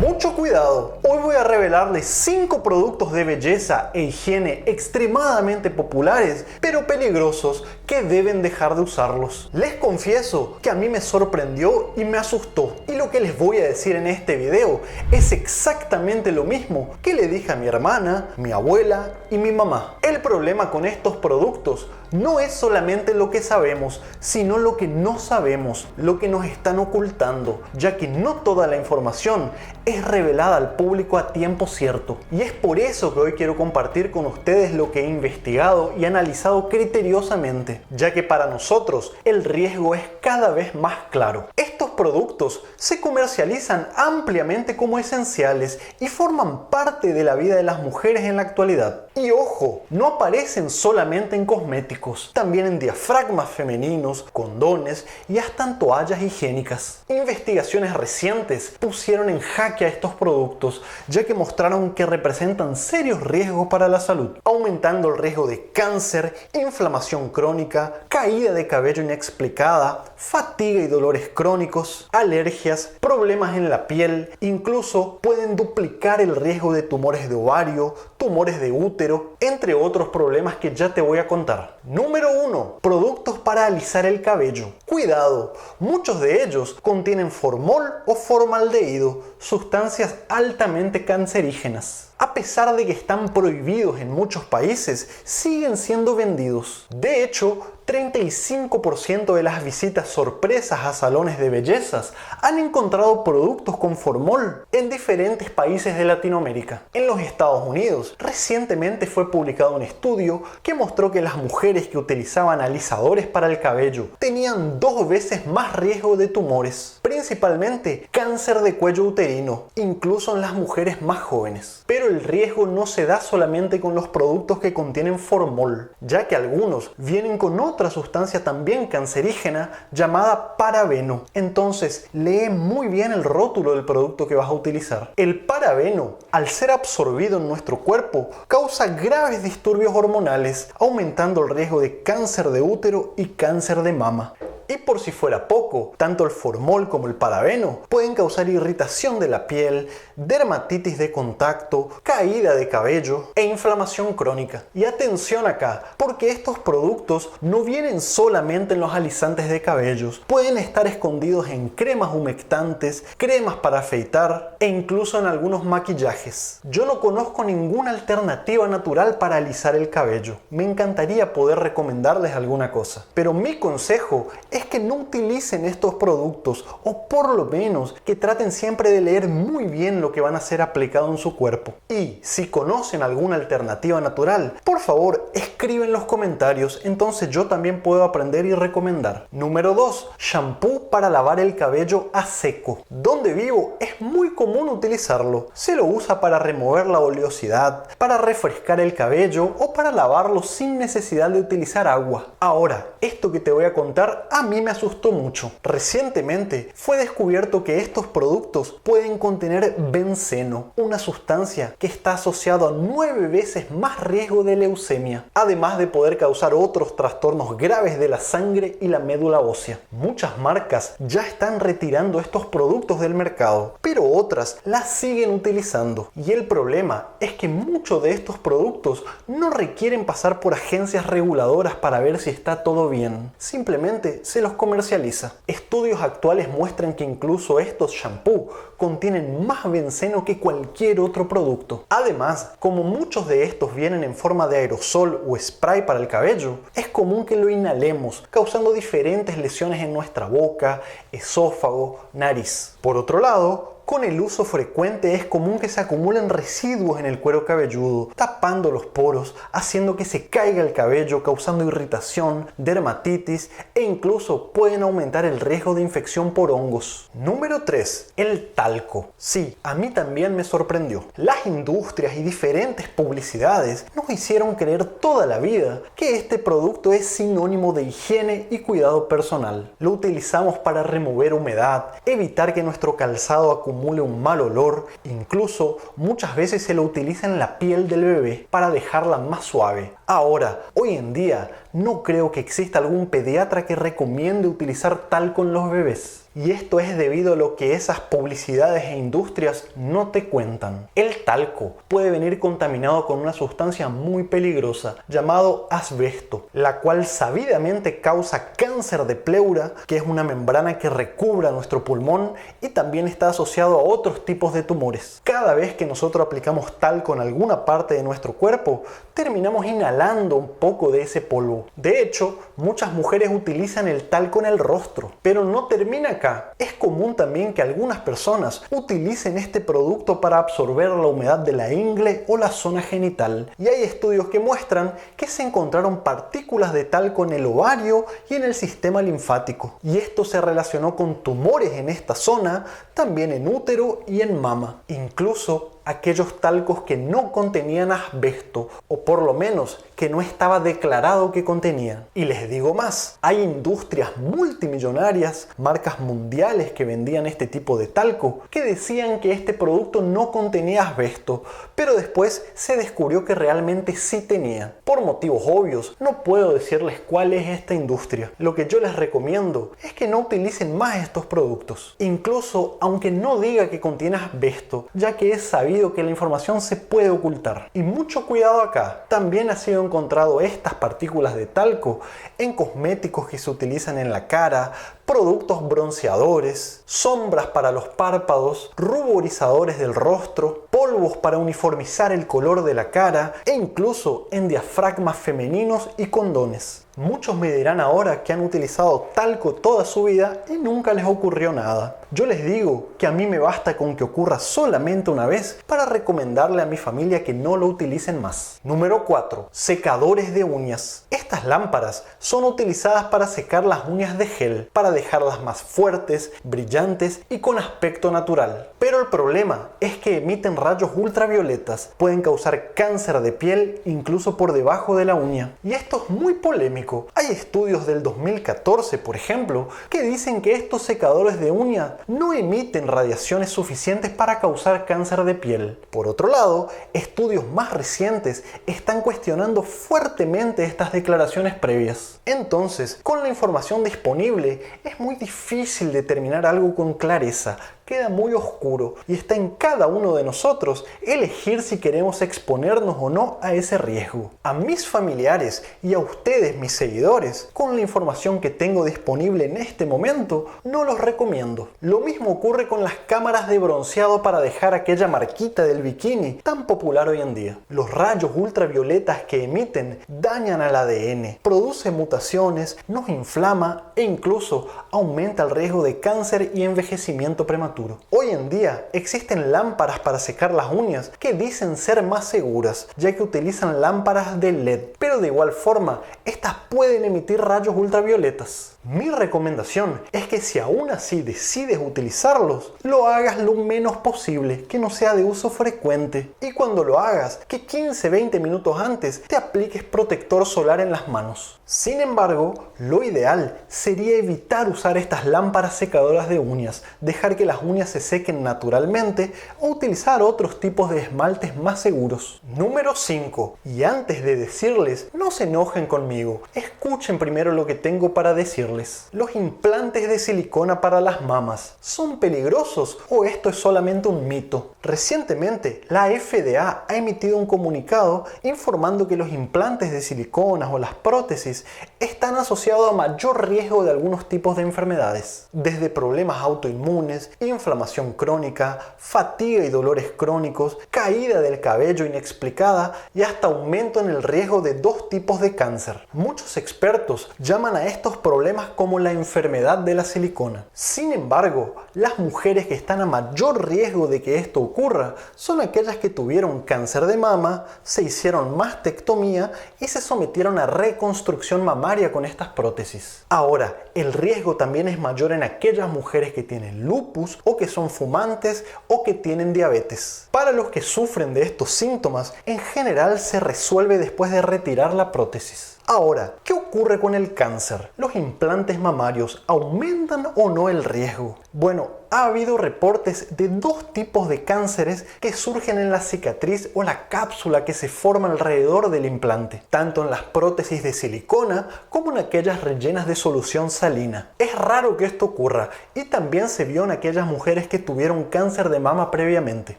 Mucho cuidado, hoy voy a revelarles 5 productos de belleza e higiene extremadamente populares, pero peligrosos, que deben dejar de usarlos. Les confieso que a mí me sorprendió y me asustó, y lo que les voy a decir en este video es exactamente lo mismo que le dije a mi hermana, mi abuela y mi mamá. El problema con estos productos no es solamente lo que sabemos, sino lo que no sabemos, lo que nos están ocultando, ya que no toda la información es revelada al público a tiempo cierto. Y es por eso que hoy quiero compartir con ustedes lo que he investigado y analizado criteriosamente, ya que para nosotros el riesgo es cada vez más claro. Estos productos se comercializan ampliamente como esenciales y forman parte de la vida de las mujeres en la actualidad. Y ojo, no aparecen solamente en cosméticos, también en diafragmas femeninos, condones y hasta en toallas higiénicas. Investigaciones recientes pusieron en jaque a estos productos, ya que mostraron que representan serios riesgos para la salud, aumentando el riesgo de cáncer, inflamación crónica, caída de cabello inexplicada, fatiga y dolores crónicos, alergias, problemas en la piel, incluso pueden duplicar el riesgo de tumores de ovario, tumores de útero, entre otros problemas que ya te voy a contar. Número 1. Productos para alisar el cabello. Cuidado, muchos de ellos contienen formol o formaldehído, sustancias altamente cancerígenas. A pesar de que están prohibidos en muchos países, siguen siendo vendidos. De hecho, 35% de las visitas sorpresas a salones de bellezas han encontrado productos con formol en diferentes países de Latinoamérica. En los Estados Unidos, recientemente fue publicado un estudio que mostró que las mujeres que utilizaban alisadores para el cabello tenían 2 veces más riesgo de tumores, principalmente cáncer de cuello uterino, incluso en las mujeres más jóvenes. Pero el riesgo no se da solamente con los productos que contienen formol, ya que algunos vienen con otra sustancia también cancerígena llamada parabeno. Entonces, lee muy bien el rótulo del producto que vas a utilizar. El parabeno, al ser absorbido en nuestro cuerpo, causa graves disturbios hormonales, aumentando el riesgo de cáncer de útero y cáncer de mama. Y por si fuera poco, tanto el formol como el parabeno pueden causar irritación de la piel, dermatitis de contacto, caída de cabello e inflamación crónica. Y atención acá, porque estos productos no vienen solamente en los alisantes de cabellos, pueden estar escondidos en cremas humectantes, cremas para afeitar e incluso en algunos maquillajes. Yo no conozco ninguna alternativa natural para alisar el cabello. Me encantaría poder recomendarles alguna cosa, pero mi consejo es que no utilicen estos productos, o por lo menos que traten siempre de leer muy bien lo que van a ser aplicado en su cuerpo. Y si conocen alguna alternativa natural, por favor escriben en los comentarios, entonces yo también puedo aprender y recomendar. Número 2. Shampoo para lavar el cabello a seco. Donde vivo es muy común utilizarlo. Se lo usa para remover la oleosidad, para refrescar el cabello o para lavarlo sin necesidad de utilizar agua. Ahora, esto que te voy a contar a mí me asustó mucho. Recientemente fue descubierto que estos productos pueden contener benceno, una sustancia que está asociada a 9 veces más riesgo de leucemia, además de poder causar otros trastornos graves de la sangre y la médula ósea. Muchas marcas ya están retirando estos productos del mercado, pero otras las siguen utilizando. Y el problema es que muchos de estos productos no requieren pasar por agencias reguladoras para ver si está todo bien. Simplemente se los comercializa. Estudios actuales muestran que incluso estos shampoos contienen más benceno que cualquier otro producto. Además, como muchos de estos vienen en forma de aerosol o spray para el cabello, es común que lo inhalemos, causando diferentes lesiones en nuestra boca, esófago, nariz. Por otro lado, con el uso frecuente es común que se acumulen residuos en el cuero cabelludo, tapando los poros, haciendo que se caiga el cabello, causando irritación, dermatitis e incluso pueden aumentar el riesgo de infección por hongos. Número 3. El talco. Sí, a mí también me sorprendió. Las industrias y diferentes publicidades nos hicieron creer toda la vida que este producto es sinónimo de higiene y cuidado personal. Lo utilizamos para remover humedad, evitar que nuestro calzado acumule un mal olor, incluso muchas veces se lo utiliza en la piel del bebé para dejarla más suave. Ahora, hoy en día, no creo que exista algún pediatra que recomiende utilizar talco en los bebés. Y esto es debido a lo que esas publicidades e industrias no te cuentan. El talco puede venir contaminado con una sustancia muy peligrosa llamado asbesto, la cual sabidamente causa cáncer de pleura, que es una membrana que recubre nuestro pulmón y también está asociado a otros tipos de tumores. Cada vez que nosotros aplicamos talco en alguna parte de nuestro cuerpo, terminamos inhalando un poco de ese polvo. De hecho, muchas mujeres utilizan el talco en el rostro, pero no termina acá. Es común también que algunas personas utilicen este producto para absorber la humedad de la ingle o la zona genital. Y hay estudios que muestran que se encontraron partículas de talco en el ovario y en el sistema linfático. Y esto se relacionó con tumores en esta zona, también en útero y en mama. Incluso aquellos talcos que no contenían asbesto, o por lo menos que no estaba declarado que contenían. Y les digo más, hay industrias multimillonarias, marcas mundiales que vendían este tipo de talco, que decían que este producto no contenía asbesto, pero después se descubrió que realmente sí tenía. Por motivos obvios, no puedo decirles cuál es esta industria. Lo que yo les recomiendo es que no utilicen más estos productos, incluso aunque no diga que contiene asbesto, ya que es sabido que la información se puede ocultar. Y mucho cuidado acá, también ha sido encontrado estas partículas de talco en cosméticos que se utilizan en la cara, productos bronceadores, sombras para los párpados, ruborizadores del rostro, polvos para uniformizar el color de la cara e incluso en diafragmas femeninos y condones. Muchos me dirán ahora que han utilizado talco toda su vida y nunca les ocurrió nada. Yo les digo que a mí me basta con que ocurra solamente una vez para recomendarle a mi familia que no lo utilicen más. Número 4. Secadores de uñas. Estas lámparas son utilizadas para secar las uñas de gel, para dejarlas más fuertes, brillantes y con aspecto natural. Pero el problema es que emiten rayos ultravioletas, pueden causar cáncer de piel incluso por debajo de la uña. Y esto es muy polémico. Hay estudios del 2014, por ejemplo, que dicen que estos secadores de uña no emiten radiaciones suficientes para causar cáncer de piel. Por otro lado, estudios más recientes están cuestionando fuertemente estas declaraciones previas. Entonces, con la información disponible, es muy difícil determinar algo con clareza. Queda muy oscuro y está en cada uno de nosotros elegir si queremos exponernos o no a ese riesgo. A mis familiares y a ustedes, mis seguidores, con la información que tengo disponible en este momento, no los recomiendo. Lo mismo ocurre con las cámaras de bronceado para dejar aquella marquita del bikini tan popular hoy en día. Los rayos ultravioletas que emiten dañan al ADN, produce mutaciones, nos inflama e incluso aumenta el riesgo de cáncer y envejecimiento prematuro. Hoy en día existen lámparas para secar las uñas que dicen ser más seguras, ya que utilizan lámparas de LED, pero de igual forma estas pueden emitir rayos ultravioletas. Mi recomendación es que si aún así decides utilizarlos, lo hagas lo menos posible, que no sea de uso frecuente. Y cuando lo hagas, que 15-20 minutos antes te apliques protector solar en las manos. Sin embargo, lo ideal sería evitar usar estas lámparas secadoras de uñas, dejar que las uñas se sequen naturalmente o utilizar otros tipos de esmaltes más seguros. Número 5. Y antes de decirles, no se enojen conmigo, escuchen primero lo que tengo para decirles. ¿Los implantes de silicona para las mamas son peligrosos o esto es solamente un mito? Recientemente, la FDA ha emitido un comunicado informando que los implantes de silicona o las prótesis están asociados a mayor riesgo de algunos tipos de enfermedades, desde problemas autoinmunes, inflamación crónica, fatiga y dolores crónicos, caída del cabello inexplicada y hasta aumento en el riesgo de 2 tipos de cáncer. Muchos expertos llaman a estos problemas como la enfermedad de la silicona. Sin embargo, las mujeres que están a mayor riesgo de que esto ocurra son aquellas que tuvieron cáncer de mama, se hicieron mastectomía y se sometieron a reconstrucción mamaria con estas prótesis. Ahora, el riesgo también es mayor en aquellas mujeres que tienen lupus o que son fumantes o que tienen diabetes. Para los que sufren de estos síntomas, en general se resuelve después de retirar la prótesis. Ahora, ¿qué ocurre con el cáncer? ¿Los implantes mamarios aumentan o no el riesgo? Bueno, ha habido reportes de dos tipos de cánceres que surgen en la cicatriz o la cápsula que se forma alrededor del implante, tanto en las prótesis de silicona como en aquellas rellenas de solución salina. Es raro que esto ocurra y también se vio en aquellas mujeres que tuvieron cáncer de mama previamente.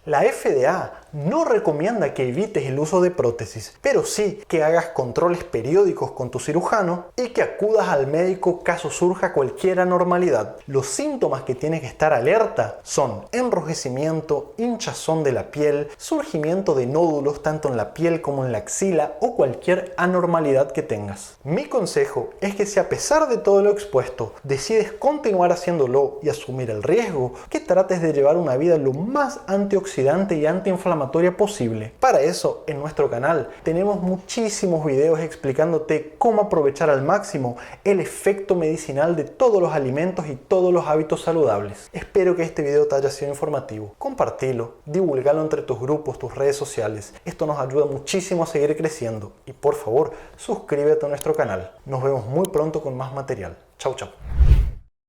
La FDA no recomienda que evites el uso de prótesis, pero sí que hagas controles periódicos con tu cirujano y que acudas al médico caso surja cualquier anormalidad. Los síntomas que tienes que estar alerta son enrojecimiento, hinchazón de la piel, surgimiento de nódulos tanto en la piel como en la axila o cualquier anormalidad que tengas. Mi consejo es que si a pesar de todo lo expuesto decides continuar haciéndolo y asumir el riesgo, que trates de llevar una vida lo más antioxidante y antiinflamatoria posible. Para eso, en nuestro canal tenemos muchísimos videos explicándote cómo aprovechar al máximo el efecto medicinal de todos los alimentos y todos los hábitos saludables. Espero que este video te haya sido informativo. Compartilo, divulgalo entre tus grupos, tus redes sociales. Esto nos ayuda muchísimo a seguir creciendo. Y por favor, suscríbete a nuestro canal. Nos vemos muy pronto con más material. Chau, chau.